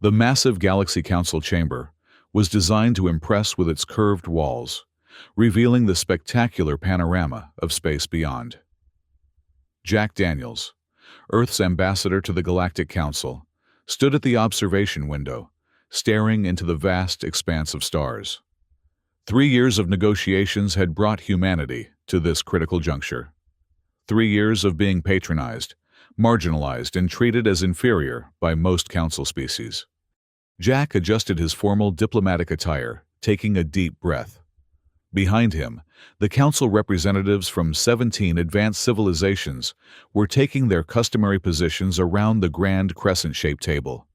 The massive Galaxy Council chamber was designed to impress with its curved walls, revealing the spectacular panorama of space beyond. Jack Daniels, Earth's ambassador to the Galactic Council, stood at the observation window, staring into the vast expanse of stars. 3 years of negotiations had brought humanity to this critical juncture. 3 years of being patronized, marginalized, and treated as inferior by most council species. Jack adjusted his formal diplomatic attire, taking a deep breath. Behind him, the council representatives from 17 advanced civilizations were taking their customary positions around the grand crescent-shaped table.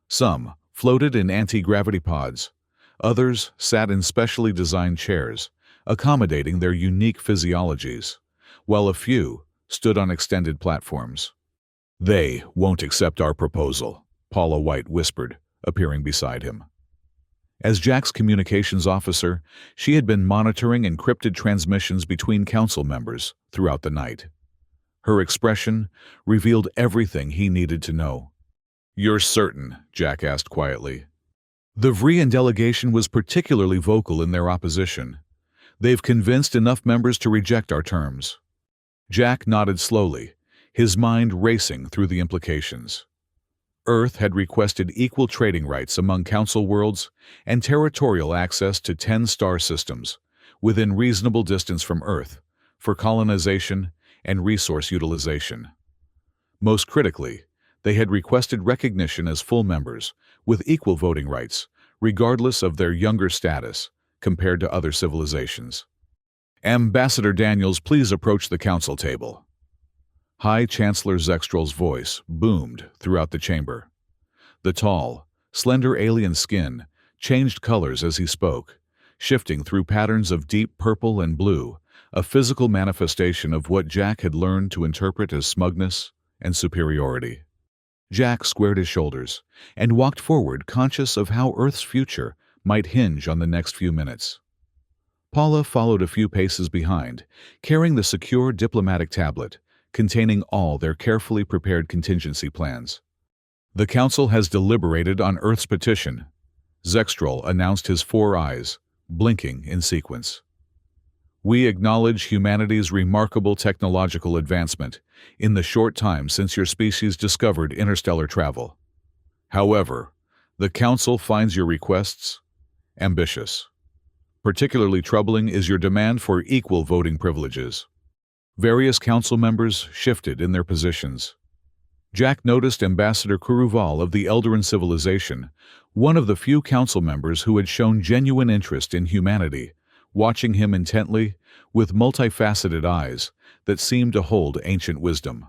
Some floated in anti-gravity pods. Others sat in specially designed chairs, accommodating their unique physiologies, while a few stood on extended platforms. "They won't accept our proposal," Paula White whispered, appearing beside him. As Jack's communications officer, she had been monitoring encrypted transmissions between council members throughout the night. Her expression revealed everything he needed to know. "You're certain?" Jack asked quietly. The Vrian delegation was particularly vocal in their opposition. "They've convinced enough members to reject our terms." Jack nodded slowly, his mind racing through the implications. Earth had requested equal trading rights among council worlds and territorial access to 10 star systems, within reasonable distance from Earth, for colonization and resource utilization. Most critically, they had requested recognition as full members, with equal voting rights, regardless of their younger status, compared to other civilizations. "Ambassador Daniels, please approach the council table." High Chancellor Zextral's voice boomed throughout the chamber. The tall, slender alien skin changed colors as he spoke, shifting through patterns of deep purple and blue, a physical manifestation of what Jack had learned to interpret as smugness and superiority. Jack squared his shoulders and walked forward, conscious of how Earth's future might hinge on the next few minutes. Paula followed a few paces behind, carrying the secure diplomatic tablet containing all their carefully prepared contingency plans. "The Council has deliberated on Earth's petition," Zextral announced, his 4 eyes blinking in sequence. "We acknowledge humanity's remarkable technological advancement in the short time since your species discovered interstellar travel. However, the Council finds your requests ambitious. Particularly troubling is your demand for equal voting privileges." Various council members shifted in their positions. Jack noticed Ambassador Kuruval of the Eldarin civilization, one of the few council members who had shown genuine interest in humanity, watching him intently with multifaceted eyes that seemed to hold ancient wisdom.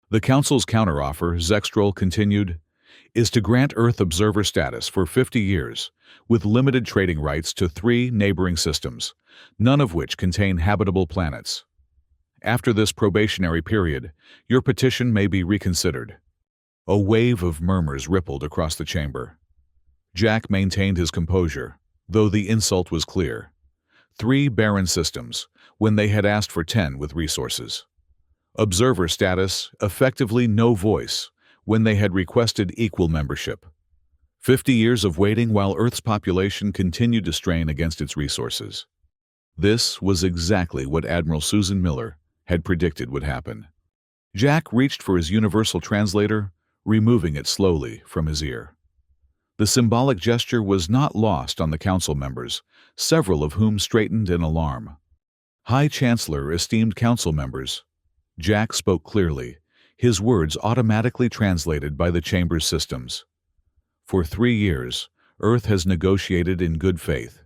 "The Council's counteroffer," Zextral continued, "is to grant Earth observer status for 50 years, with limited trading rights to 3 neighboring systems, none of which contain habitable planets. After this probationary period, your petition may be reconsidered." A wave of murmurs rippled across the chamber. Jack maintained his composure, though the insult was clear. 3 barren systems, when they had asked for 10 with resources. Observer status, effectively no voice, when they had requested equal membership. 50 years of waiting while Earth's population continued to strain against its resources. This was exactly what Admiral Susan Miller had predicted would happen. Jack reached for his universal translator, removing it slowly from his ear. The symbolic gesture was not lost on the council members, several of whom straightened in alarm. "High Chancellor, esteemed council members," Jack spoke clearly, his words automatically translated by the chamber's systems. "For 3 years, Earth has negotiated in good faith.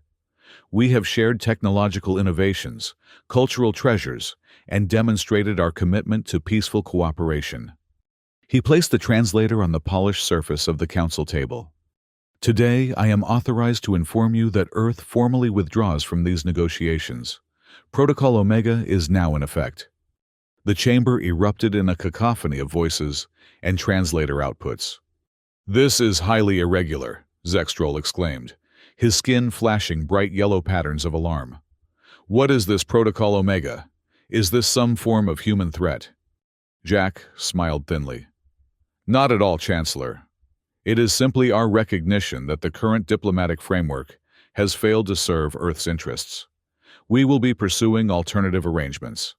We have shared technological innovations, cultural treasures, and demonstrated our commitment to peaceful cooperation." He placed the translator on the polished surface of the council table. "Today, I am authorized to inform you that Earth formally withdraws from these negotiations. Protocol Omega is now in effect." The chamber erupted in a cacophony of voices and translator outputs. "This is highly irregular," Zextral exclaimed, his skin flashing bright yellow patterns of alarm. "What is this Protocol Omega? Is this some form of human threat?" Jack smiled thinly. "Not at all, Chancellor. It is simply our recognition that the current diplomatic framework has failed to serve Earth's interests. We will be pursuing alternative arrangements.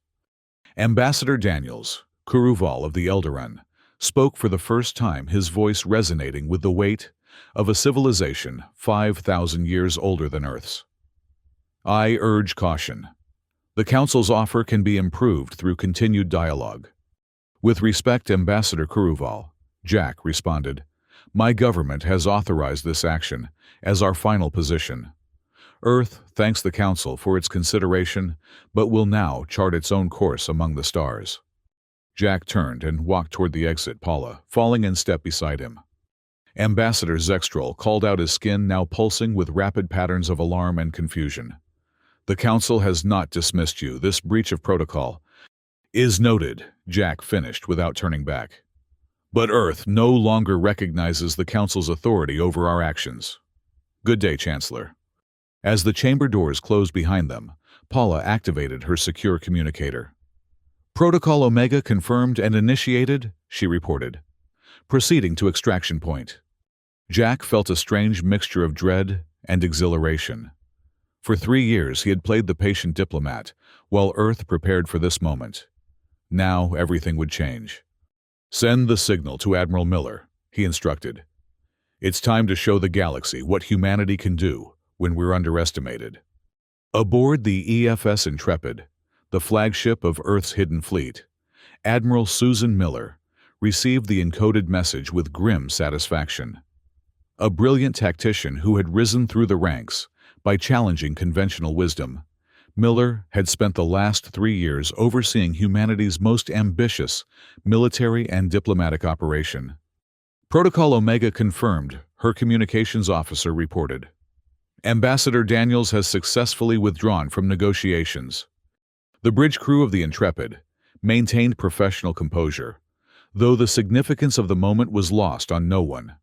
Ambassador Daniels, Kuruval of the Eldaran, spoke for the first time, his voice resonating with the weight of a civilization 5,000 years older than Earth's. I urge caution. The Council's offer can be improved through continued dialogue. With respect, Ambassador Kuruval, Jack responded, my government has authorized this action as our final position. Earth thanks the Council for its consideration, but will now chart its own course among the stars. Jack turned and walked toward the exit, Paula falling in step beside him. Ambassador Zextrol called out, his skin now pulsing with rapid patterns of alarm and confusion. The Council has not dismissed you. This breach of protocol is noted, Jack finished without turning back. But Earth no longer recognizes the Council's authority over our actions. Good day, Chancellor. As the chamber doors closed behind them, Paula activated her secure communicator. Protocol Omega confirmed and initiated, she reported. Proceeding to extraction point. Jack felt a strange mixture of dread and exhilaration. For 3 years he had played the patient diplomat, while Earth prepared for this moment. Now everything would change. Send the signal to Admiral Miller, he instructed. It's time to show the galaxy what humanity can do when we're underestimated. Aboard the EFS Intrepid, the flagship of Earth's hidden fleet, Admiral Susan Miller received the encoded message with grim satisfaction. A brilliant tactician who had risen through the ranks by challenging conventional wisdom, Miller had spent the last 3 years overseeing humanity's most ambitious military and diplomatic operation. Protocol Omega confirmed, her communications officer reported. Ambassador Daniels has successfully withdrawn from negotiations. The bridge crew of the Intrepid maintained professional composure, though the significance of the moment was lost on no one.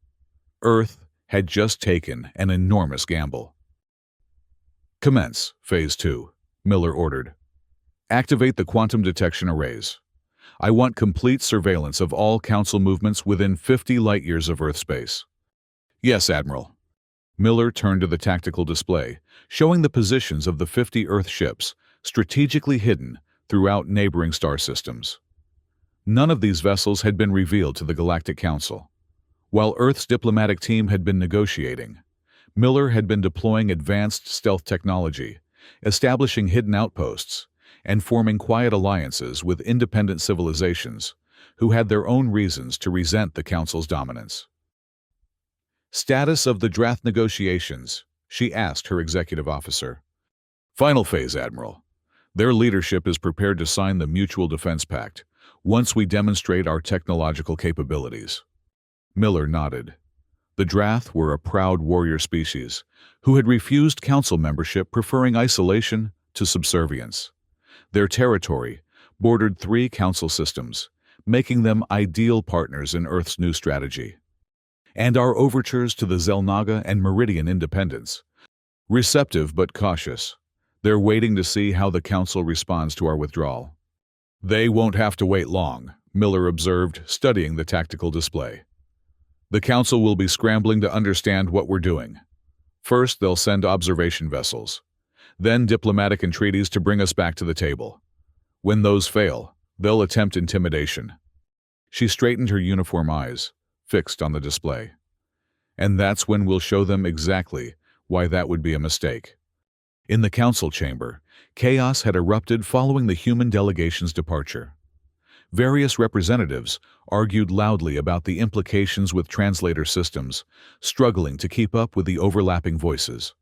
Earth had just taken an enormous gamble. Commence Phase 2, Miller ordered. Activate the quantum detection arrays. I want complete surveillance of all Council movements within 50 light-years of Earth space. Yes, Admiral. Miller turned to the tactical display, showing the positions of the 50 Earth ships strategically hidden throughout neighboring star systems. None of these vessels had been revealed to the Galactic Council. While Earth's diplomatic team had been negotiating, Miller had been deploying advanced stealth technology, establishing hidden outposts, and forming quiet alliances with independent civilizations who had their own reasons to resent the Council's dominance. Status of the draft negotiations, she asked her executive officer. Final phase, Admiral. Their leadership is prepared to sign the Mutual Defense Pact once we demonstrate our technological capabilities. Miller nodded. The Drath were a proud warrior species who had refused Council membership, preferring isolation to subservience. Their territory bordered 3 Council systems, making them ideal partners in Earth's new strategy. And our overtures to the Zelnaga and Meridian independence, receptive but cautious. They're waiting to see how the Council responds to our withdrawal. They won't have to wait long, Miller observed, studying the tactical display. The Council will be scrambling to understand what we're doing. First, they'll send observation vessels, then diplomatic entreaties to bring us back to the table. When those fail, they'll attempt intimidation. She straightened her uniform eyes, fixed on the display. And that's when we'll show them exactly why that would be a mistake. In the Council chamber, chaos had erupted following the human delegation's departure. Various representatives argued loudly about the implications with translator systems, struggling to keep up with the overlapping voices.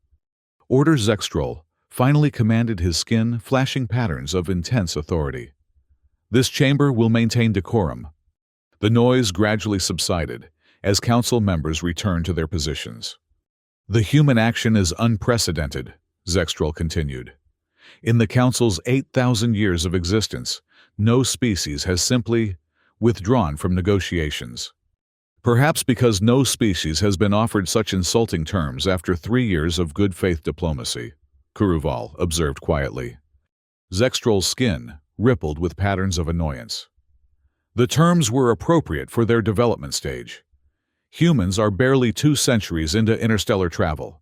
Order Zextrol finally commanded, his skin flashing patterns of intense authority. This chamber will maintain decorum. The noise gradually subsided as Council members returned to their positions. The human action is unprecedented, Zextrol continued. In the Council's 8,000 years of existence, no species has simply withdrawn from negotiations. Perhaps because no species has been offered such insulting terms after 3 years of good faith diplomacy, Kuruval observed quietly. Zextrol's skin rippled with patterns of annoyance. The terms were appropriate for their development stage. Humans are barely 2 centuries into interstellar travel.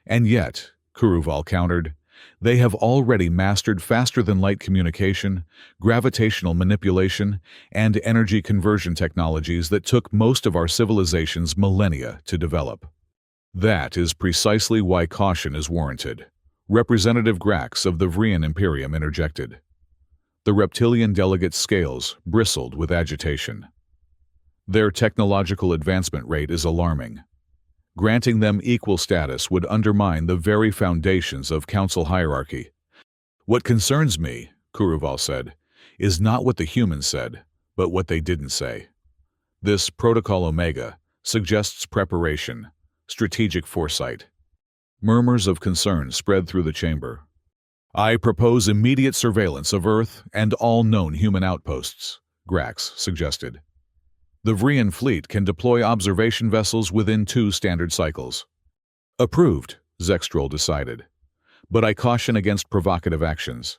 And yet, Kuruval countered, they have already mastered faster-than-light communication, gravitational manipulation, and energy conversion technologies that took most of our civilization's millennia to develop. That is precisely why caution is warranted. Representative Grax of the Vrian Imperium interjected. The reptilian delegate's scales bristled with agitation. Their technological advancement rate is alarming. Granting them equal status would undermine the very foundations of council hierarchy. What concerns me, Kuruval said, is not what the humans said, but what they didn't say. This Protocol Omega suggests preparation, strategic foresight. Murmurs of concern spread through the chamber. I propose immediate surveillance of Earth and all known human outposts, Grax suggested. The Vrian fleet can deploy observation vessels within 2 standard cycles. Approved, Zextrol decided. But I caution against provocative actions.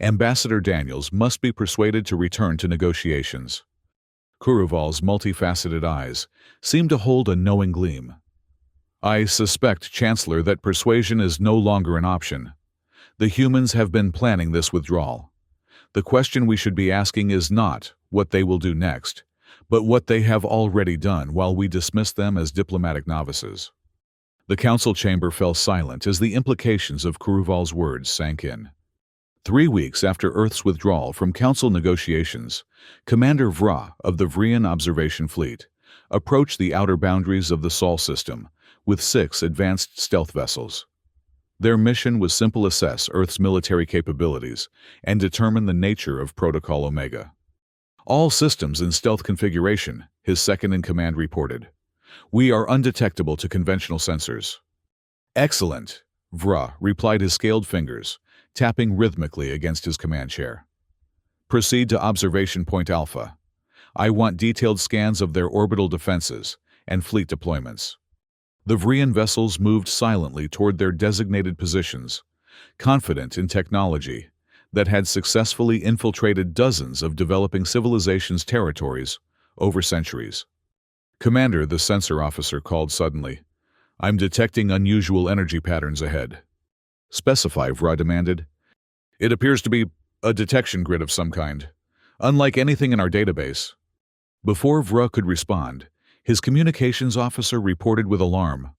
Ambassador Daniels must be persuaded to return to negotiations. Kuruval's multifaceted eyes seemed to hold a knowing gleam. I suspect, Chancellor, that persuasion is no longer an option. The humans have been planning this withdrawal. The question we should be asking is not what they will do next, but what they have already done while we dismiss them as diplomatic novices. The council chamber fell silent as the implications of Kuruval's words sank in. 3 weeks after Earth's withdrawal from council negotiations, Commander Vra of the Vrian Observation Fleet approached the outer boundaries of the Sol system with 6 advanced stealth vessels. Their mission was simple: assess Earth's military capabilities and determine the nature of Protocol Omega. All systems in stealth configuration, his second-in-command reported. We are undetectable to conventional sensors. Excellent, Vra replied, his scaled fingers tapping rhythmically against his command chair. Proceed to Observation Point Alpha. I want detailed scans of their orbital defenses and fleet deployments. The Vrian vessels moved silently toward their designated positions, confident in technology that had successfully infiltrated dozens of developing civilizations' territories over centuries. Commander, the sensor officer called suddenly. I'm detecting unusual energy patterns ahead. Specify, Vra demanded. It appears to be a detection grid of some kind, unlike anything in our database. Before Vra could respond, his communications officer reported with alarm.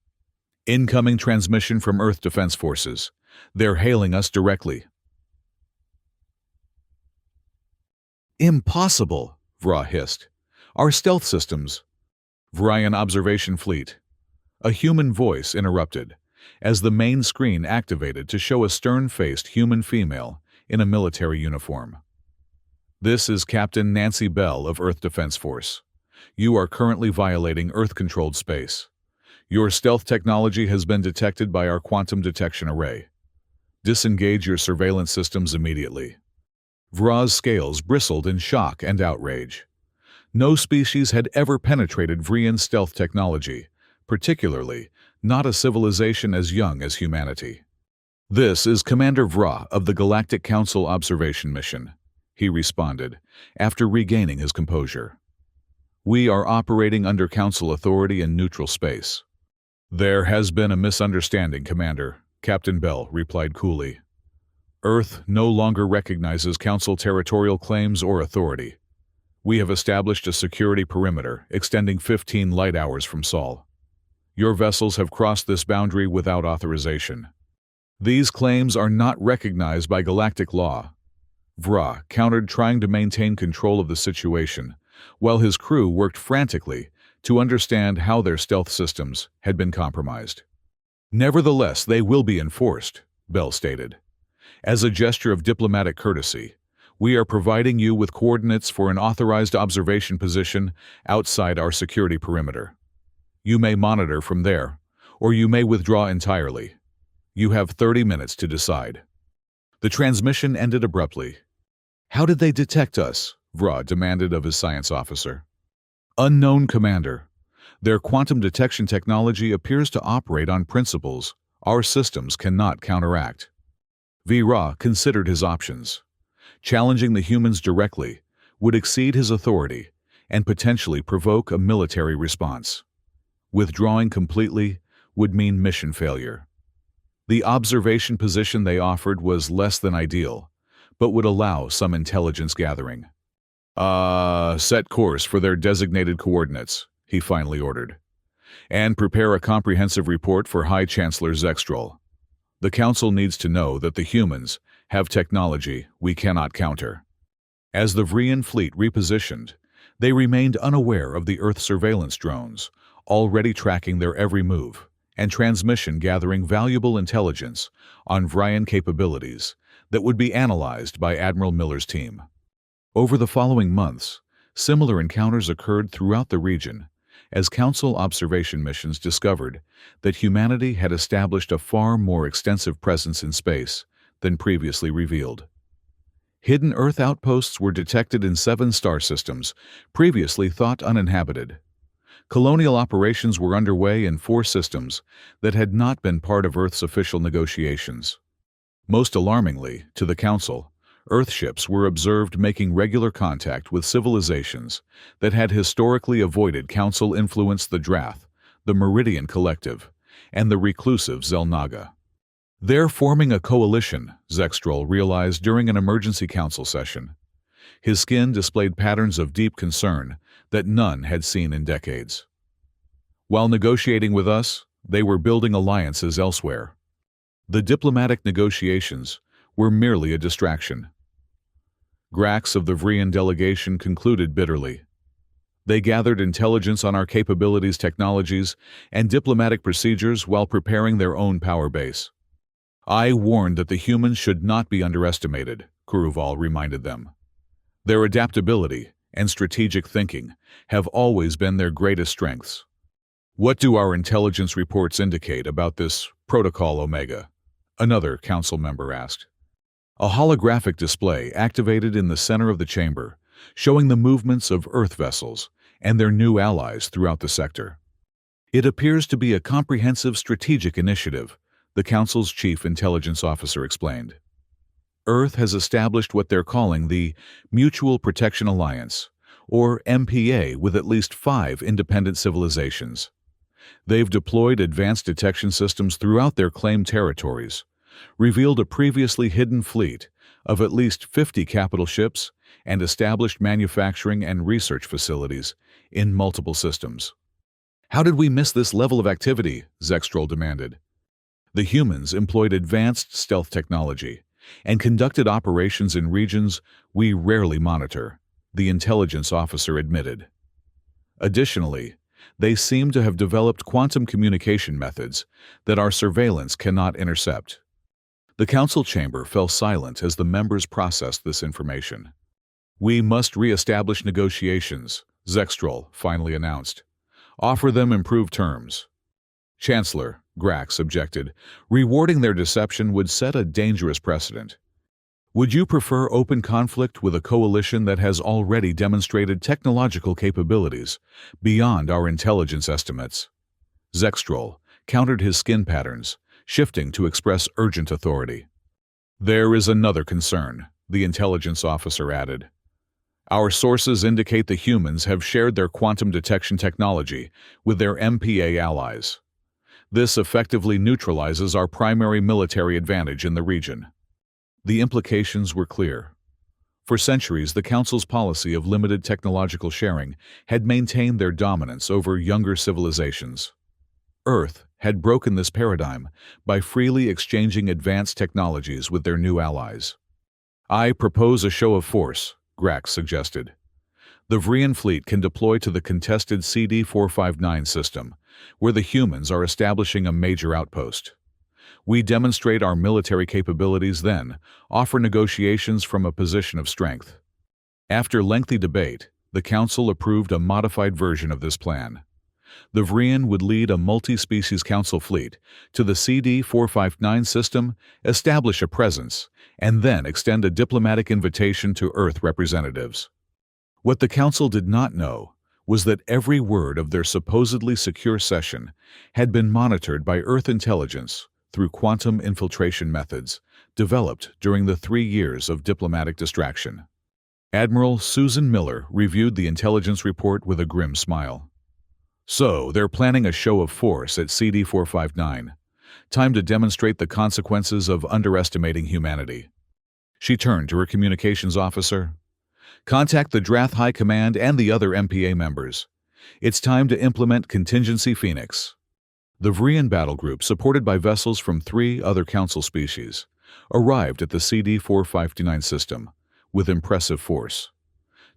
Incoming transmission from Earth Defense Forces. They're hailing us directly. Impossible, Vra hissed. Our stealth systems. Vrian Observation Fleet. A human voice interrupted, as the main screen activated to show a stern-faced human female in a military uniform. This is Captain Nancy Bell of Earth Defense Force. You are currently violating Earth-controlled space. Your stealth technology has been detected by our quantum detection array. Disengage your surveillance systems immediately. Vra's scales bristled in shock and outrage. No species had ever penetrated Vrian stealth technology, particularly not a civilization as young as humanity. This is Commander Vra of the Galactic Council Observation Mission, he responded, after regaining his composure. We are operating under Council authority in neutral space. There has been a misunderstanding, Commander, Captain Bell replied coolly. Earth no longer recognizes Council territorial claims or authority. We have established a security perimeter extending 15 light hours from Sol. Your vessels have crossed this boundary without authorization. These claims are not recognized by galactic law. Vra countered, trying to maintain control of the situation, while his crew worked frantically to understand how their stealth systems had been compromised. Nevertheless, they will be enforced, Bell stated. As a gesture of diplomatic courtesy, we are providing you with coordinates for an authorized observation position outside our security perimeter. You may monitor from there, or you may withdraw entirely. You have 30 minutes to decide. The transmission ended abruptly. How did they detect us? Vra demanded of his science officer. Unknown, Commander. Their quantum detection technology appears to operate on principles our systems cannot counteract. Vra considered his options. Challenging the humans directly would exceed his authority and potentially provoke a military response. Withdrawing completely would mean mission failure. The observation position they offered was less than ideal, but would allow some intelligence gathering. Set course for their designated coordinates, he finally ordered, and prepare a comprehensive report for High Chancellor Zextrol. The Council needs to know that the humans have technology we cannot counter. As the Vrian fleet repositioned, they remained unaware of the Earth surveillance drones, already tracking their every move, and transmission gathering valuable intelligence on Vrian capabilities that would be analyzed by Admiral Miller's team. Over the following months, similar encounters occurred throughout the region, as Council observation missions discovered that humanity had established a far more extensive presence in space than previously revealed. Hidden Earth outposts were detected in 7 star systems, previously thought uninhabited. Colonial operations were underway in 4 systems that had not been part of Earth's official negotiations. Most alarmingly, to the Council, Earthships were observed making regular contact with civilizations that had historically avoided Council-influenced the Drath, the Meridian Collective, and the reclusive Zelnaga. They're forming a coalition, Zextrol realized during an emergency council session. His skin displayed patterns of deep concern that none had seen in decades. While negotiating with us, they were building alliances elsewhere. The diplomatic negotiations were merely a distraction. Grax of the Vrian delegation concluded bitterly. They gathered intelligence on our capabilities, technologies, and diplomatic procedures while preparing their own power base. I warned that the humans should not be underestimated, Kuruval reminded them. Their adaptability and strategic thinking have always been their greatest strengths. What do our intelligence reports indicate about this Protocol Omega? Another council member asked. A holographic display activated in the center of the chamber, showing the movements of Earth vessels and their new allies throughout the sector. It appears to be a comprehensive strategic initiative, the Council's chief intelligence officer explained. Earth has established what they're calling the Mutual Protection Alliance, or MPA, with at least 5 independent civilizations. They've deployed advanced detection systems throughout their claimed territories, revealed a previously hidden fleet of at least 50 capital ships, and established manufacturing and research facilities in multiple systems. How did we miss this level of activity? Zextrol demanded. The humans employed advanced stealth technology and conducted operations in regions we rarely monitor, the intelligence officer admitted. Additionally, they seem to have developed quantum communication methods that our surveillance cannot intercept. The council chamber fell silent as the members processed this information. We must re-establish negotiations, Zextrol finally announced. Offer them improved terms. Chancellor, Grax objected, rewarding their deception would set a dangerous precedent. Would you prefer open conflict with a coalition that has already demonstrated technological capabilities beyond our intelligence estimates? Zextrol countered his skin patterns, shifting to express urgent authority. There is another concern, the intelligence officer added. Our sources indicate the humans have shared their quantum detection technology with their MPA allies. This effectively neutralizes our primary military advantage in the region. The implications were clear. For centuries, the Council's policy of limited technological sharing had maintained their dominance over younger civilizations. Earth had broken this paradigm by freely exchanging advanced technologies with their new allies. I propose a show of force, Grax suggested. The Vrian fleet can deploy to the contested CD-459 system, where the humans are establishing a major outpost. We demonstrate our military capabilities, then offer negotiations from a position of strength. After lengthy debate, the Council approved a modified version of this plan. The Vrian would lead a multi-species Council fleet to the CD-459 system, establish a presence, and then extend a diplomatic invitation to Earth representatives. What the Council did not know was that every word of their supposedly secure session had been monitored by Earth intelligence through quantum infiltration methods developed during the 3 years of diplomatic distraction. Admiral Susan Miller reviewed the intelligence report with a grim smile. So, they're planning a show of force at CD-459. Time to demonstrate the consequences of underestimating humanity. She turned to her communications officer. Contact the Drath High Command and the other MPA members. It's time to implement Contingency Phoenix. The Vrian battle group, supported by vessels from 3 other Council species, arrived at the CD-459 system with impressive force.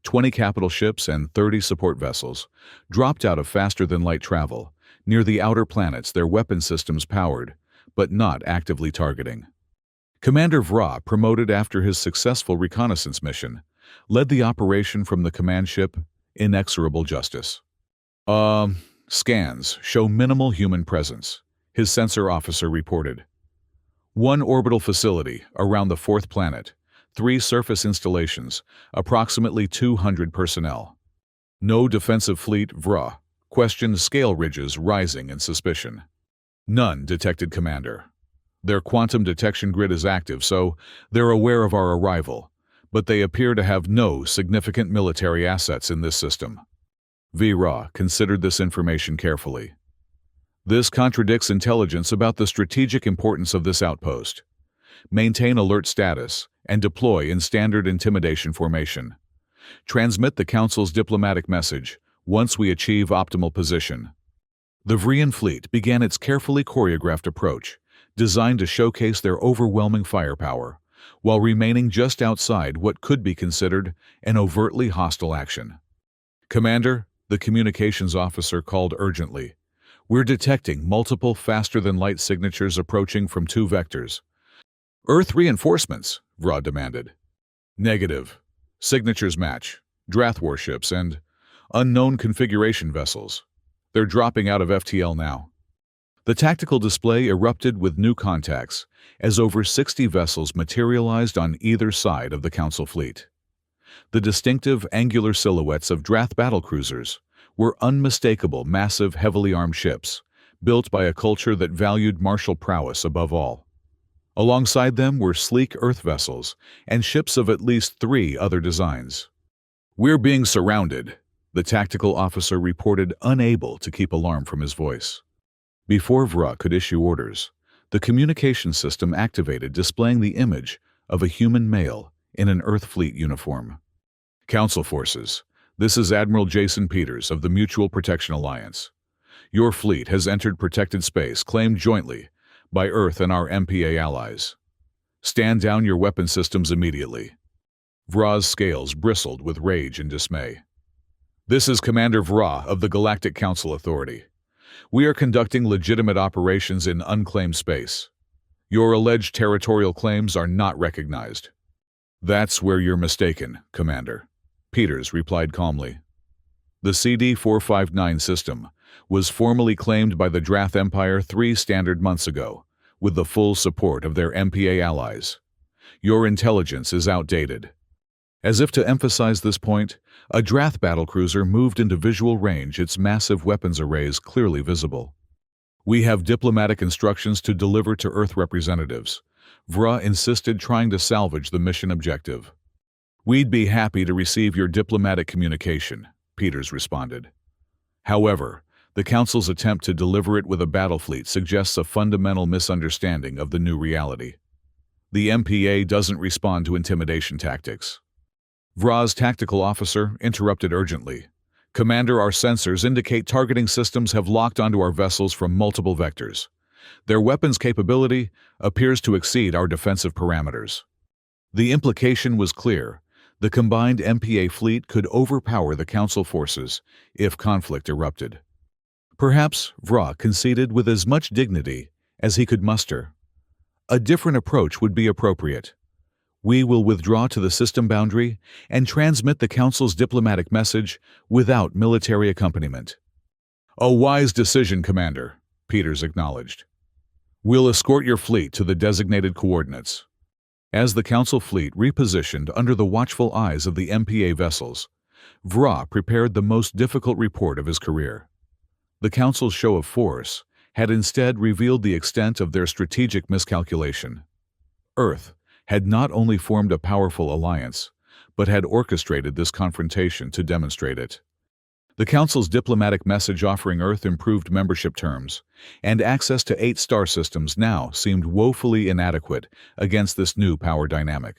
20 capital ships and 30 support vessels dropped out of faster-than-light travel near the outer planets their weapon systems powered, but not actively targeting. Commander Vra, promoted after his successful reconnaissance mission, led the operation from the command ship Inexorable Justice. Scans show minimal human presence, his sensor officer reported. 1 orbital facility around the 4th planet, 3 surface installations, approximately 200 personnel. No defensive fleet. Vra questioned scale ridges rising in suspicion. None, detected Commander. Their quantum detection grid is active, so they're aware of our arrival, but they appear to have no significant military assets in this system. Vra considered this information carefully. This contradicts intelligence about the strategic importance of this outpost. Maintain alert status and deploy in standard intimidation formation. Transmit the Council's diplomatic message once we achieve optimal position. The Vrian fleet began its carefully choreographed approach, designed to showcase their overwhelming firepower, while remaining just outside what could be considered an overtly hostile action. Commander, the communications officer called urgently. We're detecting multiple faster-than-light signatures approaching from 2 vectors. Earth reinforcements, Vra demanded. Negative. Signatures match. Drath warships and unknown configuration vessels. They're dropping out of FTL now. The tactical display erupted with new contacts as over 60 vessels materialized on either side of the Council fleet. The distinctive angular silhouettes of Drath battlecruisers were unmistakable massive heavily armed ships, built by a culture that valued martial prowess above all. Alongside them were sleek Earth vessels and ships of at least 3 other designs. We're being surrounded, the tactical officer reported, unable to keep alarm from his voice. Before Vra could issue orders, the communication system activated, displaying the image of a human male in an Earth fleet uniform. Council forces, this is Admiral Jason Peters of the Mutual Protection Alliance. Your fleet has entered protected space claimed jointly by Earth and our MPA allies. Stand down your weapon systems immediately. Vra's scales bristled with rage and dismay. This is Commander Vra of the Galactic Council Authority. We are conducting legitimate operations in unclaimed space. Your alleged territorial claims are not recognized. That's where you're mistaken, Commander, Peters replied calmly. The CD-459 system was formally claimed by the Drath Empire 3 standard months ago, with the full support of their MPA allies. Your intelligence is outdated. As if to emphasize this point, a Drath battlecruiser moved into visual range, its massive weapons arrays clearly visible. We have diplomatic instructions to deliver to Earth representatives, Vra insisted, trying to salvage the mission objective. We'd be happy to receive your diplomatic communication, Peters responded. However, the Council's attempt to deliver it with a battle fleet suggests a fundamental misunderstanding of the new reality. The MPA doesn't respond to intimidation tactics. Vra's tactical officer interrupted urgently. Commander, our sensors indicate targeting systems have locked onto our vessels from multiple vectors. Their weapons capability appears to exceed our defensive parameters. The implication was clear. The combined MPA fleet could overpower the Council forces if conflict erupted. Perhaps Vra conceded with as much dignity as he could muster. A different approach would be appropriate. We will withdraw to the system boundary and transmit the Council's diplomatic message without military accompaniment. A wise decision, Commander, Peters acknowledged. We'll escort your fleet to the designated coordinates. As the Council fleet repositioned under the watchful eyes of the MPA vessels, Vra prepared the most difficult report of his career. The Council's show of force had instead revealed the extent of their strategic miscalculation. Earth had not only formed a powerful alliance, but had orchestrated this confrontation to demonstrate it. The Council's diplomatic message offering Earth improved membership terms and access to 8 star systems now seemed woefully inadequate against this new power dynamic.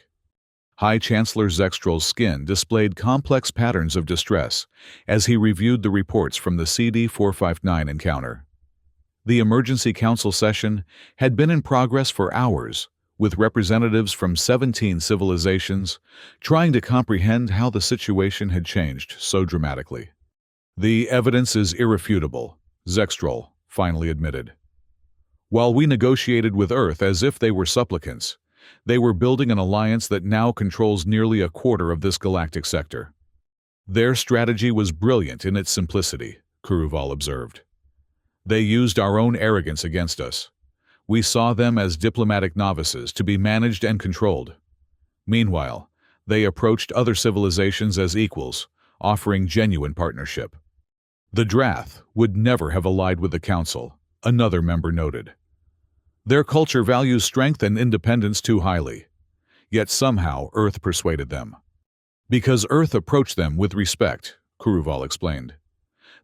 High Chancellor Zextrol's skin displayed complex patterns of distress as he reviewed the reports from the CD-459 encounter. The emergency council session had been in progress for hours, with representatives from 17 civilizations trying to comprehend how the situation had changed so dramatically. "The evidence is irrefutable," Zextrol finally admitted. "While we negotiated with Earth as if they were supplicants, they were building an alliance that now controls nearly a quarter of this galactic sector. Their strategy was brilliant in its simplicity," Kuruval observed. "They used our own arrogance against us. We saw them as diplomatic novices to be managed and controlled. Meanwhile, they approached other civilizations as equals, offering genuine partnership. The Drath would never have allied with the Council," another member noted. "Their culture values strength and independence too highly. Yet somehow Earth persuaded them. Because Earth approached them with respect," Kuruval explained.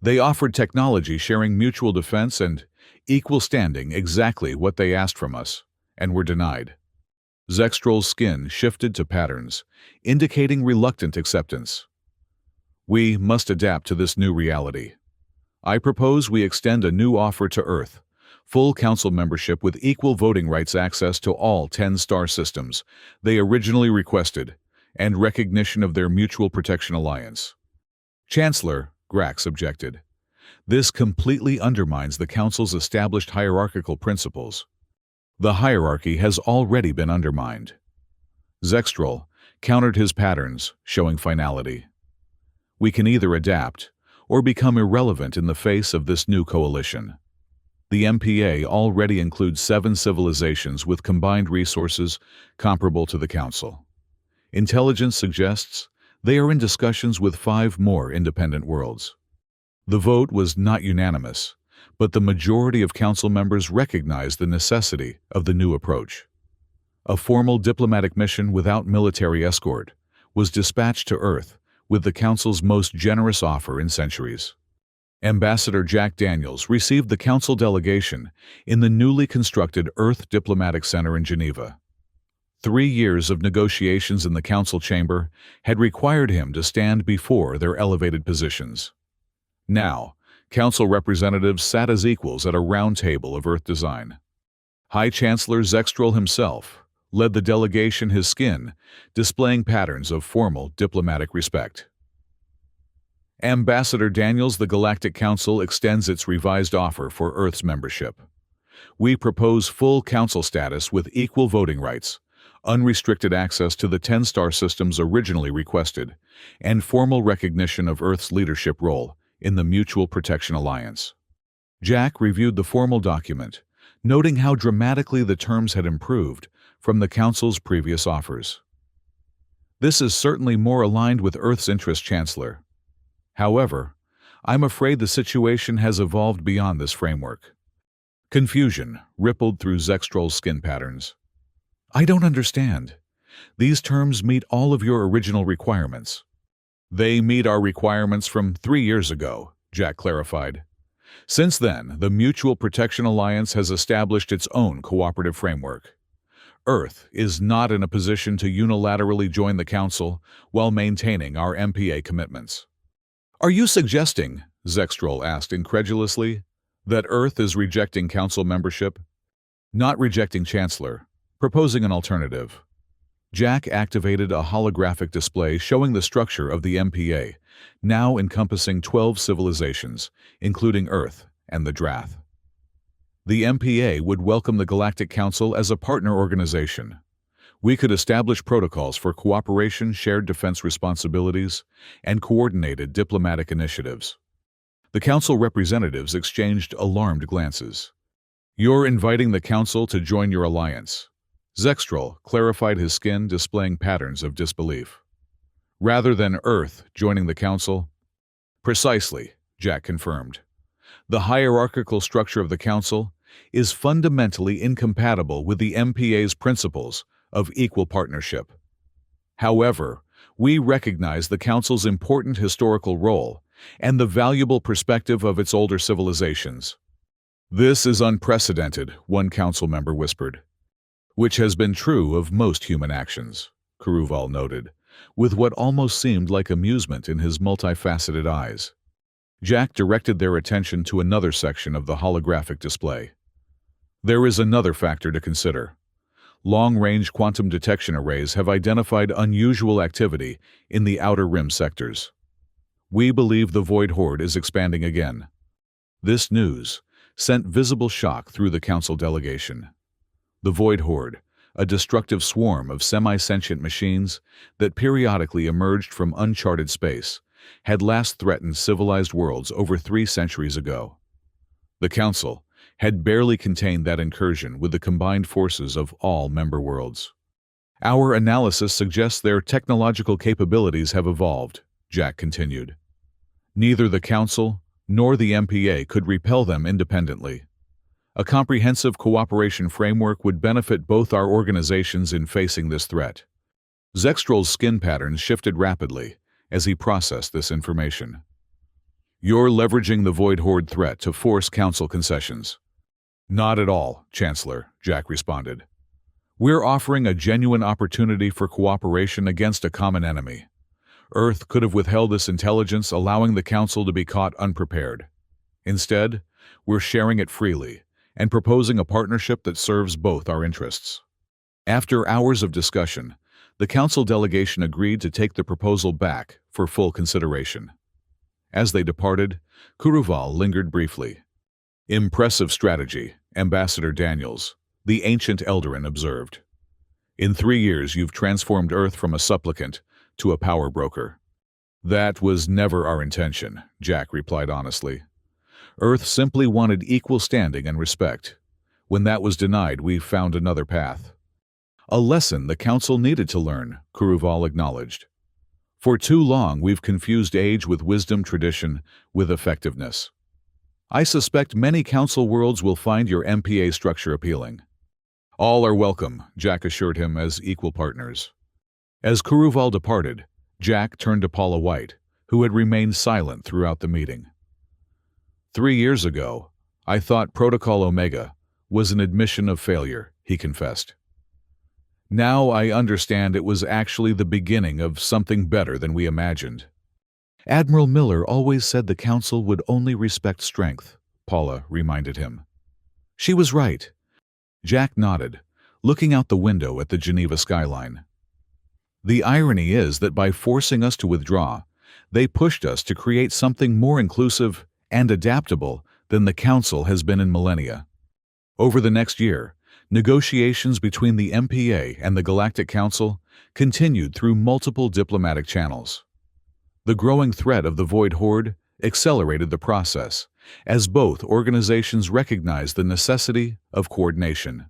"They offered technology sharing mutual defense and equal standing, exactly what they asked from us, and were denied." Zextrol's skin shifted to patterns, indicating reluctant acceptance. "We must adapt to this new reality. I propose we extend a new offer to Earth, full Council membership with equal voting rights, access to all 10 star systems they originally requested, and recognition of their mutual protection alliance." Chancellor Grax objected. "This completely undermines the Council's established hierarchical principles. The hierarchy has already been undermined." Zextrol countered his patterns, showing finality. "We can either adapt or become irrelevant in the face of this new coalition. The MPA already includes 7 civilizations with combined resources comparable to the Council. Intelligence suggests they are in discussions with 5 more independent worlds." The vote was not unanimous, but the majority of Council members recognized the necessity of the new approach. A formal diplomatic mission without military escort was dispatched to Earth with the Council's most generous offer in centuries. Ambassador Jack Daniels received the Council delegation in the newly constructed Earth Diplomatic Center in Geneva. 3 years of negotiations in the Council chamber had required him to stand before their elevated positions. Now, Council representatives sat as equals at a round table of Earth design. High Chancellor Zextrol himself led the delegation, his skin displaying patterns of formal diplomatic respect. Ambassador Daniels, the Galactic Council extends its revised offer for Earth's membership. "We propose full Council status with equal voting rights, unrestricted access to the 10 star systems originally requested, and formal recognition of Earth's leadership role in the Mutual Protection Alliance." Jack reviewed the formal document, noting how dramatically the terms had improved from the Council's previous offers. "This is certainly more aligned with Earth's interest, Chancellor. However, I'm afraid the situation has evolved beyond this framework." Confusion rippled through Zextrol's skin patterns. "I don't understand. These terms meet all of your original requirements." "They meet our requirements from 3 years ago," Jack clarified. "Since then, the Mutual Protection Alliance has established its own cooperative framework. Earth is not in a position to unilaterally join the Council while maintaining our MPA commitments." "Are you suggesting," Zextrol asked incredulously, "that Earth is rejecting Council membership?" "Not rejecting, Chancellor. Proposing an alternative." Jack activated a holographic display showing the structure of the MPA, now encompassing 12 civilizations, including Earth and the Drath. The MPA would welcome the Galactic Council as a partner organization. We could establish protocols for cooperation, shared defense responsibilities, and coordinated diplomatic initiatives. The Council representatives exchanged alarmed glances. "You're inviting the Council to join your alliance." Zextrol clarified, his skin displaying patterns of disbelief. "Rather than Earth joining the Council?" "Precisely," Jack confirmed. "The hierarchical structure of the Council is fundamentally incompatible with the MPA's principles of equal partnership. However, we recognize the Council's important historical role and the valuable perspective of its older civilizations. "This is unprecedented," one council member whispered. "Which has been true of most human actions," Kuruval noted, with what almost seemed like amusement in his multifaceted eyes. Jack directed their attention to another section of the holographic display. "There is another factor to consider. Long-range quantum detection arrays have identified unusual activity in the outer rim sectors. We believe the Void Horde is expanding again." This news sent visible shock through the council delegation. The Void Horde, a destructive swarm of semi-sentient machines that periodically emerged from uncharted space, had last threatened civilized worlds over 3 centuries ago. The council had barely contained that incursion with the combined forces of all member worlds. "Our analysis suggests their technological capabilities have evolved," Jack continued. "Neither the council nor the MPA could repel them independently. A comprehensive cooperation framework would benefit both our organizations in facing this threat." Zekstrol's skin patterns shifted rapidly as he processed this information. "You're leveraging the Void Horde threat to force council concessions." "Not at all, Chancellor," Jack responded. "We're offering a genuine opportunity for cooperation against a common enemy. Earth could have withheld this intelligence, allowing the Council to be caught unprepared. Instead, we're sharing it freely and proposing a partnership that serves both our interests." After hours of discussion, the Council delegation agreed to take the proposal back for full consideration. As they departed, Kuruval lingered briefly. "Impressive strategy, Ambassador Daniels," the ancient Eldarin observed. "In 3 years you've transformed Earth from a supplicant to a power broker." "That was never our intention," Jack replied honestly. "Earth simply wanted equal standing and respect. When that was denied, we found another path." "A lesson the Council needed to learn," Kuruval acknowledged. "For too long we've confused age with wisdom, tradition with effectiveness. I suspect many Council worlds will find your MPA structure appealing." "All are welcome," Jack assured him, as equal partners. As Kuruval departed, Jack turned to Paula White, who had remained silent throughout the meeting. 3 years ago, I thought Protocol Omega was an admission of failure," he confessed. "Now I understand it was actually the beginning of something better than we imagined." "Admiral Miller always said the Council would only respect strength," Paula reminded him. "She was right." Jack nodded, looking out the window at the Geneva skyline. "The irony is that by forcing us to withdraw, they pushed us to create something more inclusive and adaptable than the Council has been in millennia." Over the next year, negotiations between the MPA and the Galactic Council continued through multiple diplomatic channels. The growing threat of the Void Horde accelerated the process, as both organizations recognized the necessity of coordination.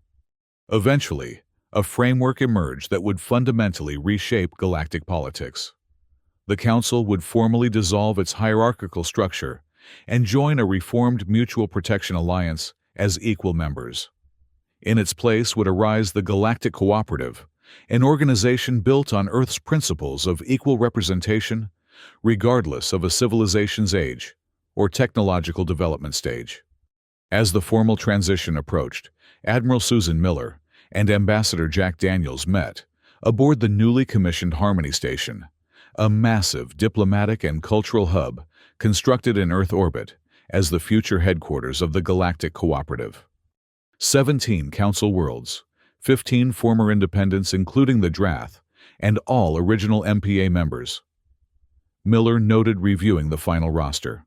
Eventually, a framework emerged that would fundamentally reshape galactic politics. The Council would formally dissolve its hierarchical structure and join a reformed Mutual Protection Alliance as equal members. In its place would arise the Galactic Cooperative, an organization built on Earth's principles of equal representation, regardless of a civilization's age or technological development stage. As the formal transition approached, Admiral Susan Miller and Ambassador Jack Daniels met aboard the newly commissioned Harmony Station, a massive diplomatic and cultural hub constructed in Earth orbit as the future headquarters of the Galactic Cooperative. 17 Council worlds, 15 former independents including the Drath, and all original MPA members. Miller noted reviewing the final roster.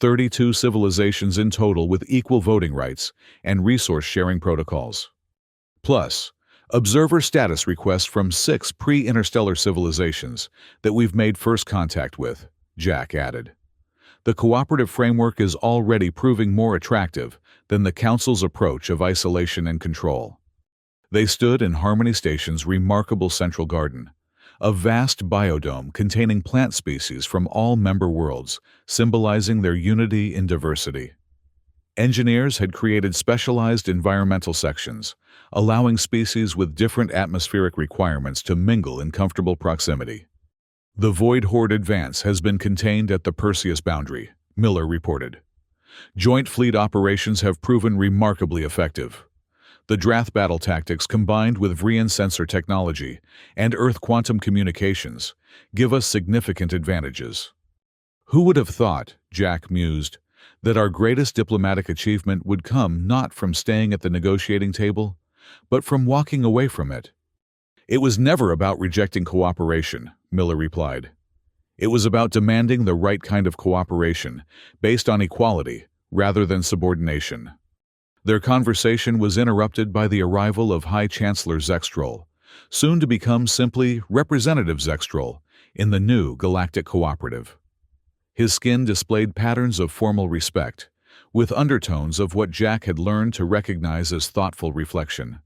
32 civilizations in total with equal voting rights and resource-sharing protocols. Plus, observer status requests from 6 pre-interstellar civilizations that we've made first contact with, Jack added. The cooperative framework is already proving more attractive than the Council's approach of isolation and control. They stood in Harmony Station's remarkable central garden, a vast biodome containing plant species from all member worlds, symbolizing their unity in diversity. Engineers had created specialized environmental sections, allowing species with different atmospheric requirements to mingle in comfortable proximity. The Void Horde advance has been contained at the Perseus boundary, Miller reported. Joint fleet operations have proven remarkably effective. The Drath battle tactics combined with Vrian sensor technology and Earth quantum communications give us significant advantages. Who would have thought, Jack mused, that our greatest diplomatic achievement would come not from staying at the negotiating table, but from walking away from it? It was never about rejecting cooperation, Miller replied. It was about demanding the right kind of cooperation, based on equality, rather than subordination. Their conversation was interrupted by the arrival of High Chancellor Zextrol, soon to become simply Representative Zextrol, in the new Galactic Cooperative. His skin displayed patterns of formal respect, with undertones of what Jack had learned to recognize as thoughtful reflection.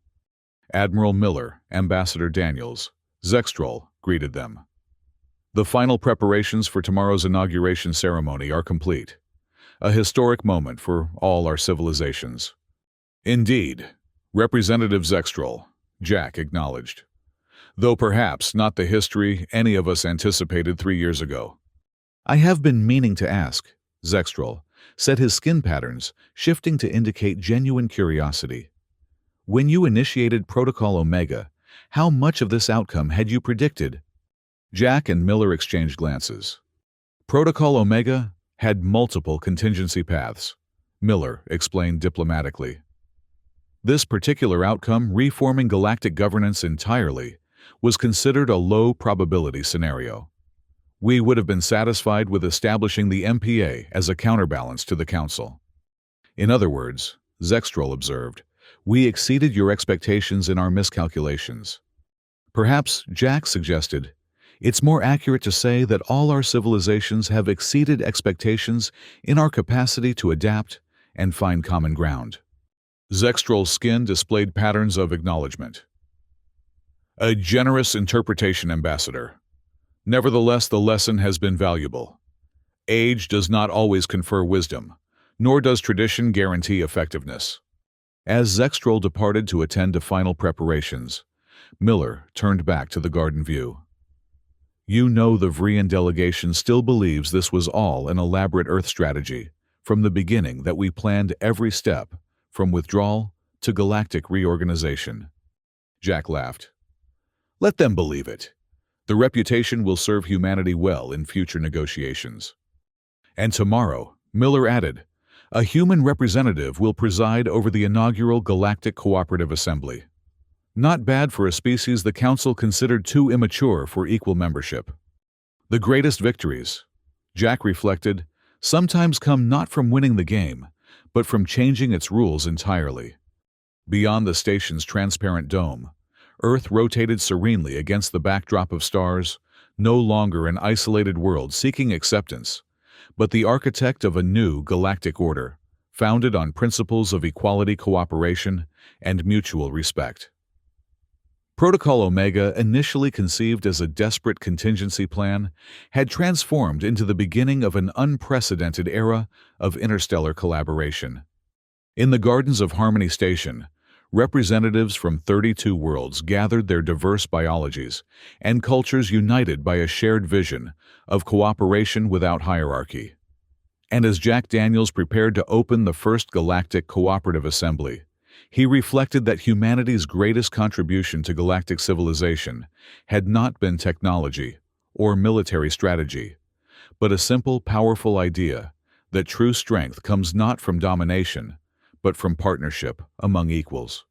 Admiral Miller, Ambassador Daniels, Zextrol greeted them. The final preparations for tomorrow's inauguration ceremony are complete. A historic moment for all our civilizations. Indeed, Representative Zextrol, Jack acknowledged. Though perhaps not the history any of us anticipated 3 years ago. I have been meaning to ask, Zextrol said, his skin patterns shifting to indicate genuine curiosity. When you initiated Protocol Omega, how much of this outcome had you predicted? Jack and Miller exchanged glances. Protocol Omega had multiple contingency paths, Miller explained diplomatically. This particular outcome, reforming galactic governance entirely, was considered a low-probability scenario. We would have been satisfied with establishing the MPA as a counterbalance to the Council. In other words, Zextrol observed, we exceeded your expectations in our miscalculations. Perhaps, Jack suggested, it's more accurate to say that all our civilizations have exceeded expectations in our capacity to adapt and find common ground. Zextrol's skin displayed patterns of acknowledgement. A generous interpretation, Ambassador. Nevertheless, the lesson has been valuable. Age does not always confer wisdom, nor does tradition guarantee effectiveness. As Zextrol departed to attend to final preparations, Miller turned back to the garden view. You know the Vrian delegation still believes this was all an elaborate Earth strategy, from the beginning that we planned every step, from withdrawal to galactic reorganization. Jack laughed. Let them believe it. The reputation will serve humanity well in future negotiations. And tomorrow, Miller added, a human representative will preside over the inaugural Galactic Cooperative Assembly. Not bad for a species the Council considered too immature for equal membership. The greatest victories, Jack reflected, sometimes come not from winning the game, but from changing its rules entirely. Beyond the station's transparent dome, Earth rotated serenely against the backdrop of stars, no longer an isolated world seeking acceptance, but the architect of a new galactic order, founded on principles of equality, cooperation, and mutual respect. Protocol Omega, initially conceived as a desperate contingency plan, had transformed into the beginning of an unprecedented era of interstellar collaboration. In the gardens of Harmony Station, representatives from 32 worlds gathered, their diverse biologies and cultures united by a shared vision of cooperation without hierarchy. And as Jack Daniels prepared to open the first Galactic Cooperative Assembly, he reflected that humanity's greatest contribution to galactic civilization had not been technology or military strategy, but a simple, powerful idea that true strength comes not from domination, but from partnership among equals.